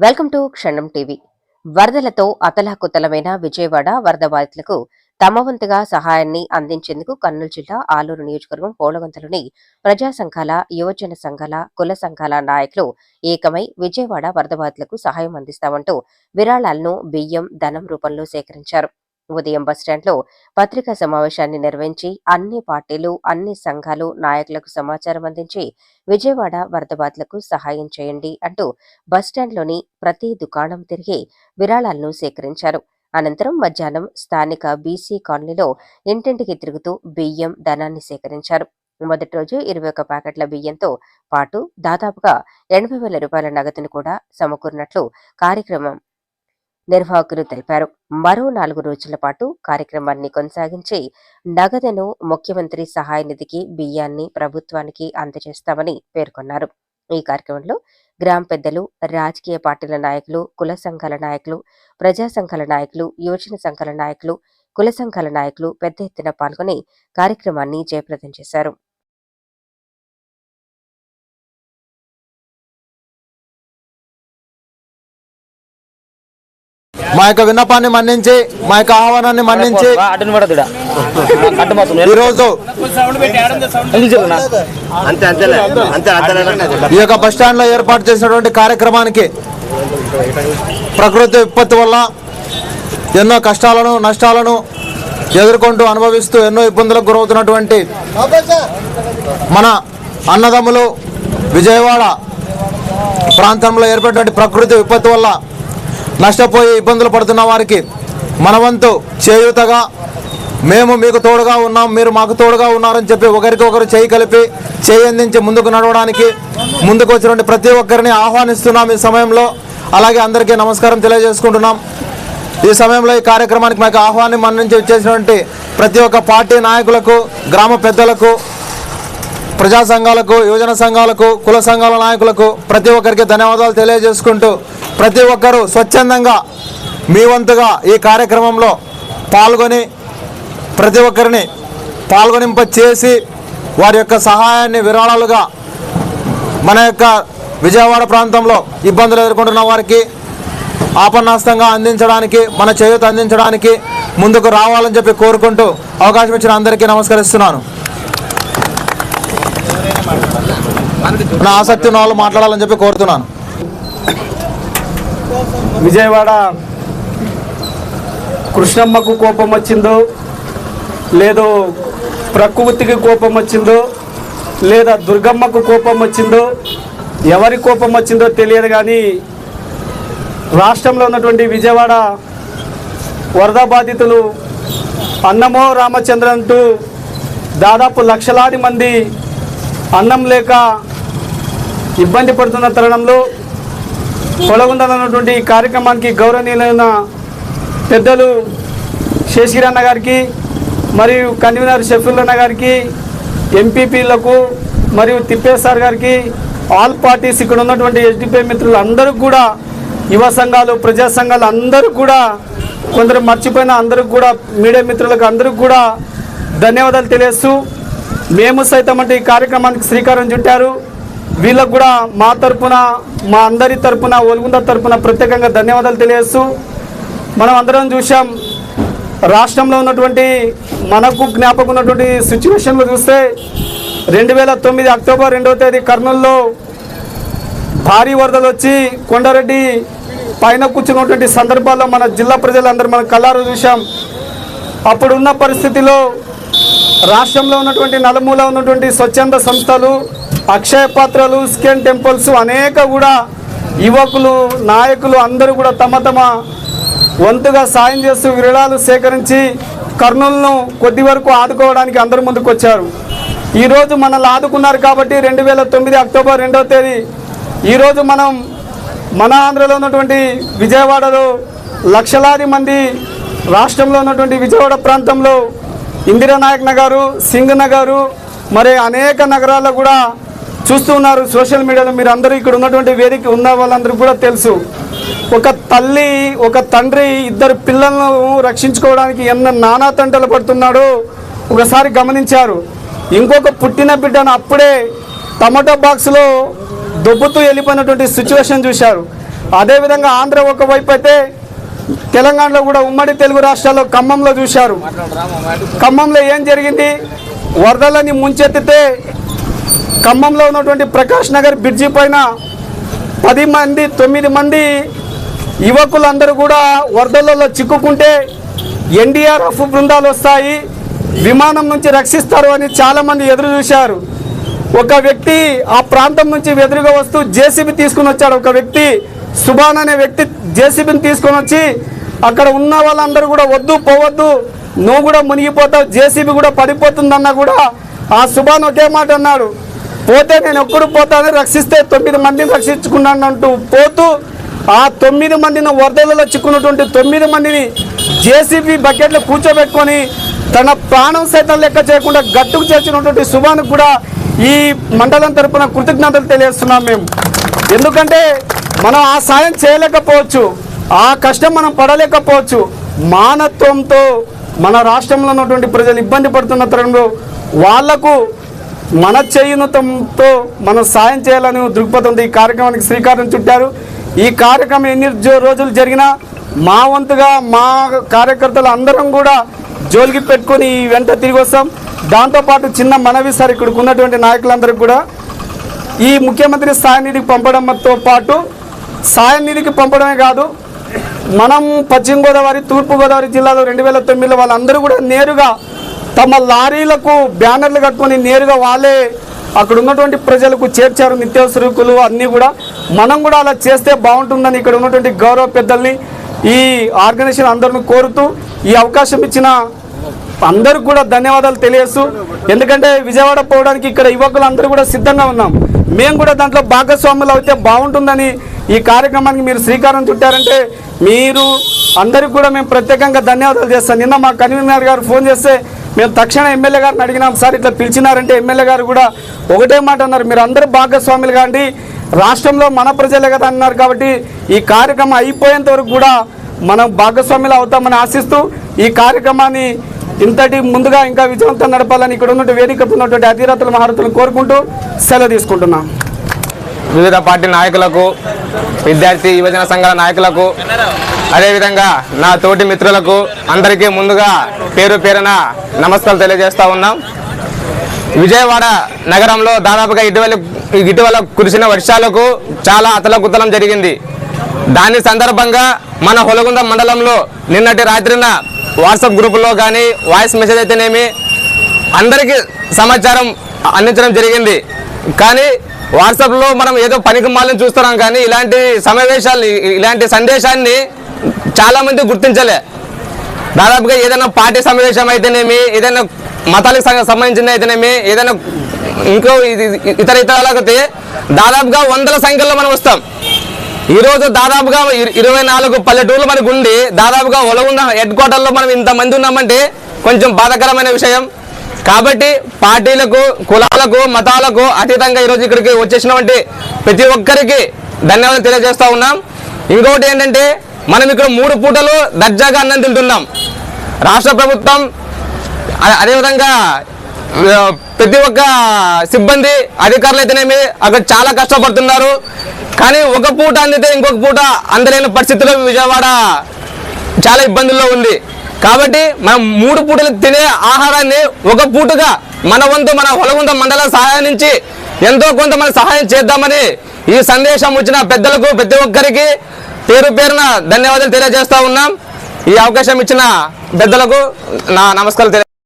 Welcome to క్షణం TV. వరదలతో అతలాకుతలమైన విజయవాడ వరద బాధితులకు తమ వంతుగా సహాయాన్ని అందించేందుకు కర్నూలు జిల్లా ఆలూరు నియోజకవర్గం పోలగొంతలోని ప్రజా సంఘాల, యువజన సంఘాల, కుల సంఘాల నాయకులు ఏకమై విజయవాడ వరద బాధితులకు సహాయం అందిస్తామంటూ విరాళాలను బియ్యం, ధనం రూపంలో సేకరించారు. ఉదయం బస్టాండ్లో పత్రికా సమావేశాన్ని నిర్వహించి అన్ని పార్టీలు, అన్ని సంఘాలు నాయకులకు సమాచారం అందించి విజయవాడ వరద బాధితులకు సహాయం చేయండి అంటూ బస్టాండ్లోని ప్రతి దుకాణం తిరిగి విరాళాలను సేకరించారు. అనంతరం మధ్యాహ్నం స్థానిక బీసీ కాలనీలో ఇంటింటికి తిరుగుతూ బియ్యం, ధనాన్ని సేకరించారు. మొదటి రోజు 21 ప్యాకెట్ల బియ్యంతో పాటు దాదాపుగా 80,000 రూపాయల నగదును కూడా సమకూరినట్లు కార్యక్రమం నిర్వాహకులు తెలిపారు. మరో 4 రోజుల పాటు కార్యక్రమాన్ని కొనసాగించి నగదును ముఖ్యమంత్రి సహాయ నిధికి, బియ్యాన్ని ప్రభుత్వానికి అందజేస్తామని పేర్కొన్నారు. ఈ కార్యక్రమంలో గ్రామ పెద్దలు, రాజకీయ పార్టీల నాయకులు, కుల సంఘాల నాయకులు, ప్రజా సంఘాల నాయకులు, యువజన సంఘాల నాయకులు, కుల సంఘాల నాయకులు పెద్ద ఎత్తున పాల్గొని కార్యక్రమాన్ని జయప్రదం చేశారు. మా యొక్క విన్నపాన్ని మన్నించి, మా యొక్క ఆహ్వానాన్ని మన్నించి ఈరోజు ఈ యొక్క బస్టాండ్ లో ఏర్పాటు చేసినటువంటి కార్యక్రమానికి ప్రకృతి విపత్తు వల్ల ఎన్నో కష్టాలను, నష్టాలను ఎదుర్కొంటూ అనుభవిస్తూ ఎన్నో ఇబ్బందులకు గురవుతున్నటువంటి మన అన్నదమ్ములు విజయవాడ ప్రాంతంలో ఏర్పడినటువంటి ప్రకృతి విపత్తు వల్ల నష్టపోయి ఇబ్బందులు పడుతున్న వారికి మనవంతు చేయూతగా మేము మీకు తోడుగా ఉన్నాం, మీరు మాకు తోడుగా ఉన్నారని చెప్పి ఒకరికొకరు చేయి కలిపి చేయి అందించి ముందుకు నడవడానికి ముందుకు వచ్చినటువంటి ప్రతి ఒక్కరిని ఆహ్వానిస్తున్నాం ఈ సమయంలో. అలాగే అందరికీ నమస్కారం తెలియజేసుకుంటున్నాం. ఈ సమయంలో ఈ కార్యక్రమానికి మాకు ఆహ్వానం మన్నించి వచ్చేసినటువంటి ప్రతి ఒక్క పార్టీ నాయకులకు, గ్రామ పెద్దలకు, ప్రజా సంఘాలకు, యువజన సంఘాలకు, కుల సంఘాల నాయకులకు ప్రతి ఒక్కరికి ధన్యవాదాలు తెలియజేసుకుంటూ ప్రతి ఒక్కరూ స్వచ్ఛందంగా మీ వంతుగా ఈ కార్యక్రమంలో పాల్గొని ప్రతి ఒక్కరిని పాల్గొనింప చేసి వారి యొక్క సహాయాన్ని విరాళాలుగా మన యొక్క విజయవాడ ప్రాంతంలో ఇబ్బందులు ఎదుర్కొంటున్న వారికి ఆపన్నాస్తంగా అందించడానికి, మన చేయూత అందించడానికి ముందుకు రావాలని చెప్పి కోరుకుంటూ అవకాశం ఇచ్చిన అందరికీ నమస్కరిస్తున్నాను. నా ఆసక్తి ఉన్న వాళ్ళు మాట్లాడాలని చెప్పి కోరుతున్నాను. విజయవాడ కృష్ణమ్మకు కోపం వచ్చిందో, లేదో ప్రకృతికి కోపం వచ్చిందో, లేదా దుర్గమ్మకు కోపం వచ్చిందో, ఎవరి కోపం వచ్చిందో తెలియదు. కానీ రాష్ట్రంలో ఉన్నటువంటి విజయవాడ వరద బాధితులు అన్నమో రామచంద్ర అంటూ దాదాపు లక్షలాది మంది అన్నం లేక ఇబ్బంది పడుతున్న తరుణంలో పొలగొందలన్నటువంటి కార్యక్రమానికి గౌరవనీయులైన పెద్దలు శేషగిరన్న గారికి, మరియు కన్వీనర్ షఫీల్ గారికి, ఎంపీపీలకు, మరియు తిప్పేశ్వర్ గారికి, ఆల్ పార్టీస్ ఇక్కడ ఉన్నటువంటి ఎస్డిపి మిత్రులు అందరికీ కూడా, యువ సంఘాలు, ప్రజా సంఘాలు అందరూ కూడా, కొందరు మర్చిపోయిన అందరికి కూడా, మీడియా మిత్రులకు అందరికి కూడా ధన్యవాదాలు తెలియజేస్తూ, మేము సైతం అంటే ఈ కార్యక్రమానికి శ్రీకారం చుట్టారు. వీళ్ళకు కూడా మా తరపున, మా అందరి తరపున, ఒలుగుంద తరపున ప్రత్యేకంగా ధన్యవాదాలు తెలియజేస్తూ, మనం అందరం చూసాం రాష్ట్రంలో ఉన్నటువంటి మనకు జ్ఞాపకం ఉన్నటువంటి సిచ్యువేషన్లో చూస్తే 2009 అక్టోబర్ 2వ తేదీ కర్నూలులో భారీ వరదలు వచ్చి కొండారెడ్డి పైన కూర్చున్నటువంటి సందర్భాల్లో మన జిల్లా ప్రజలందరూ మన కళ్ళారు చూసాం. అప్పుడున్న పరిస్థితిలో రాష్ట్రంలో ఉన్నటువంటి నలుమూల ఉన్నటువంటి స్వచ్ఛంద సంస్థలు, అక్షయ పాత్రలు, స్కెన్ టెంపుల్స్ అనేక కూడా యువకులు, నాయకులు అందరూ కూడా తమ తమ వంతుగా సాయం చేస్తూ విరాళాలు సేకరించి కర్నూలును కొద్ది వరకు ఆదుకోవడానికి అందరూ ముందుకు వచ్చారు. ఈరోజు మనల్ని ఆదుకున్నారు కాబట్టి 2009 అక్టోబర్ 2వ తేదీ ఈరోజు మనం మన ఆంధ్రలో ఉన్నటువంటి విజయవాడలో లక్షలాది మంది, రాష్ట్రంలో ఉన్నటువంటి విజయవాడ ప్రాంతంలో ఇందిరానాయక్ నగరు, సింగ్ నగరు, మరి అనేక నగరాల్లో కూడా చూస్తూ ఉన్నారు సోషల్ మీడియాలో. మీరు అందరూ ఇక్కడ ఉన్నటువంటి వేదిక ఉన్న వాళ్ళందరూ కూడా తెలుసు, ఒక తల్లి, ఒక తండ్రి ఇద్దరు పిల్లలను రక్షించుకోవడానికి ఎన్న నానా తంటలు పడుతున్నాడో ఒకసారి గమనించారు. ఇంకొక పుట్టిన బిడ్డను అప్పుడే టమాటో బాక్స్లో దొబ్బుతూ వెళ్ళిపోయినటువంటి సిచ్యువేషన్ చూశారు. అదేవిధంగా ఆంధ్ర ఒకవైపు అయితే తెలంగాణలో కూడా ఉమ్మడి తెలుగు రాష్ట్రాల్లో ఖమ్మంలో చూశారు. ఖమ్మంలో ఏం జరిగింది? వరదలని ముంచెత్తితే ఖమ్మంలో ఉన్నటువంటి ప్రకాష్ నగర్ బ్రిడ్జి పైన 9 మంది యువకులందరూ కూడా వరదలలో చిక్కుకుంటే ఎన్డీఆర్ఎఫ్ బృందాలు వస్తాయి, విమానం నుంచి రక్షిస్తారు అని చాలామంది ఎదురు చూశారు. ఒక వ్యక్తి ఆ ప్రాంతం నుంచి ఎదురుగా వస్తూ జేసీబీ తీసుకుని వచ్చాడు. ఒక వ్యక్తి సుభాన్ అనే వ్యక్తి జేసీబీని తీసుకొని వచ్చి అక్కడ ఉన్న వాళ్ళందరూ కూడా వద్దు పోవద్దు, నువ్వు కూడా మునిగిపోతావు, జేసీబీ కూడా పడిపోతుందన్నా కూడా ఆ సుభాన్ ఒకే మాట అన్నాడు, పోతే నేను ఎప్పుడు పోతానని రక్షిస్తే 9 మందిని రక్షించుకున్నాను అంటూ పోతూ ఆ 9 మందిని వరదలలో చిక్కున్నటువంటి 9 మందిని జేసీబీ బకెట్లో కూర్చోబెట్టుకొని తన ప్రాణం సైతం లెక్క చేయకుండా గట్టుకు చేర్చినటువంటి సుభాన్కు కూడా ఈ మండలం తరపున కృతజ్ఞతలు తెలియజేస్తున్నాం మేము. ఎందుకంటే మనం ఆ సాయం చేయలేకపోవచ్చు, ఆ కష్టం మనం పడలేకపోవచ్చు. మానత్వంతో మన రాష్ట్రంలో ఉన్నటువంటి ప్రజలు ఇబ్బంది పడుతున్న తరంలో వాళ్లకు మన చేయునతంతో మనం సాయం చేయాలని దృక్పథంతో ఈ కార్యక్రమానికి శ్రీకారం చుట్టారు. ఈ కార్యక్రమం ఎన్ని రోజులు జరిగినా మా వంతుగా మా కార్యకర్తలు అందరం కూడా జోలికి పెట్టుకొని ఈ వెంట తిరిగి వస్తాం. దాంతోపాటు చిన్న మనవి సార్, ఇక్కడికి ఉన్నటువంటి నాయకులందరికీ కూడా ఈ ముఖ్యమంత్రి సాయ నిధికి పంపడంతో పాటు సాయ నిధికి పంపడమే కాదు, మనం పశ్చిమ గోదావరి తూర్పు గోదావరి జిల్లాలో 2009లో వాళ్ళందరూ కూడా నేరుగా తమ లారీలకు బ్యానర్లు కట్టుకొని నేరుగా వాళ్ళే అక్కడ ఉన్నటువంటి ప్రజలకు చేర్చారు నిత్యావసరకులు అన్నీ కూడా. మనం కూడా అలా చేస్తే బాగుంటుందని ఇక్కడ ఉన్నటువంటి గౌరవ పెద్దల్ని ఈ ఆర్గనైజేషన్ అందరిని కోరుతూ ఈ అవకాశం ఇచ్చిన అందరికి కూడా ధన్యవాదాలు తెలియజేస్తూ, ఎందుకంటే విజయవాడ పోవడానికి ఇక్కడ యువకులు అందరూ కూడా సిద్ధంగా ఉన్నాం, మేము కూడా దాంట్లో భాగస్వాములు అయితే బాగుంటుందని ఈ కార్యక్రమానికి మీరు శ్రీకారం చుట్టారంటే మీరు అందరికి కూడా మేము ప్రత్యేకంగా ధన్యవాదాలు చేస్తాం. నిన్న మా కన్వీనర్ గారు ఫోన్ చేస్తే మేము తక్షణ ఎమ్మెల్యే గారిని అడిగినాం, సార్ ఇట్లా పిలిచినారంటే ఎమ్మెల్యే గారు కూడా ఒకటే మాట అన్నారు, మీరు అందరూ భాగస్వాములు కాండి, రాష్ట్రంలో మన ప్రజలే కదా అన్నారు. కాబట్టి ఈ కార్యక్రమం అయిపోయేంత వరకు కూడా మనం భాగస్వాములు అవుతామని ఆశిస్తూ ఈ కార్యక్రమాన్ని ఇంతటి ముందుగా ఇంకా విజయవంతం నడపాలని ఇక్కడ ఉన్నటువంటి వేదిక ఉన్నటువంటి అధిరతుల మహారతులను కోరుకుంటూ సెలవు తీసుకుంటున్నాం. వివిధ పార్టీ నాయకులకు, విద్యార్థి యువజన సంఘాల నాయకులకు, అదేవిధంగా నా తోటి మిత్రులకు అందరికీ ముందుగా పేరు పేరున నమస్కారాలు తెలియజేస్తా ఉన్నాం. విజయవాడ నగరంలో దాదాపుగా ఇటీవల కురిసిన వర్షాలకు చాలా అతలకుతలం జరిగింది. దాని సందర్భంగా మన హొలగుంద మండలంలో నిన్నటి రాత్రిన వాట్సాప్ గ్రూపుల్లో కానీ వాయిస్ మెసేజ్ అయితేనేమి అందరికీ సమాచారం అందించడం జరిగింది. కానీ వాట్సాప్లో మనం ఏదో పనికి మాలని చూస్తున్నాం, కానీ ఇలాంటి సమావేశాలు ఇలాంటి సందేశాన్ని చాలామంది గుర్తించలే. దాదాపుగా ఏదైనా పార్టీ సమావేశం అయితేనేమి, ఏదైనా మతాలకు సంబంధించిన అయితేనేమి, ఏదైనా ఇంకో ఇతరాలకైతే దాదాపుగా 100ల సంఖ్యలో మనం వస్తాం. ఈరోజు దాదాపుగా 24 పల్లెటూర్లు మనకు ఉండి దాదాపుగా ఒలగుంద హెడ్ క్వార్టర్లో మనం ఇంతమంది ఉన్నామంటే కొంచెం బాధాకరమైన విషయం. కాబట్టి పార్టీలకు, కులాలకు, మతాలకు అతీతంగా ఈరోజు ఇక్కడికి వచ్చేసినటువంటి ప్రతి ఒక్కరికి ధన్యవాదాలు తెలియజేస్తూ ఉన్నాం. ఇంకొకటి ఏంటంటే మనం ఇక్కడ 3 పూటలు దర్జాగా అన్నం తింటున్నాం. రాష్ట్ర ప్రభుత్వం అదేవిధంగా ప్రతి ఒక్క సిబ్బంది అధికారులు అయితేనేమి అక్కడ చాలా కష్టపడుతున్నారు. కానీ ఒక పూట అందితే ఇంకొక పూట అందలేని పరిస్థితుల్లో విజయవాడ చాలా ఇబ్బందుల్లో ఉంది. కాబట్టి మనం 3 పూటలు తినే ఆహారాన్ని ఒక పూటగా మన వంతు మన హొలగుంద మండలం సహాయం నుంచి ఎంతో కొంత మనం సహాయం చేద్దామని ఈ సందేశం వచ్చిన పెద్దలకు ప్రతి ఒక్కరికి పేరు పేరున ధన్యవాదాలు తెలియజేస్తా ఉన్నాం. ఈ అవకాశం ఇచ్చిన పెద్దలకు నా నమస్కారాలు.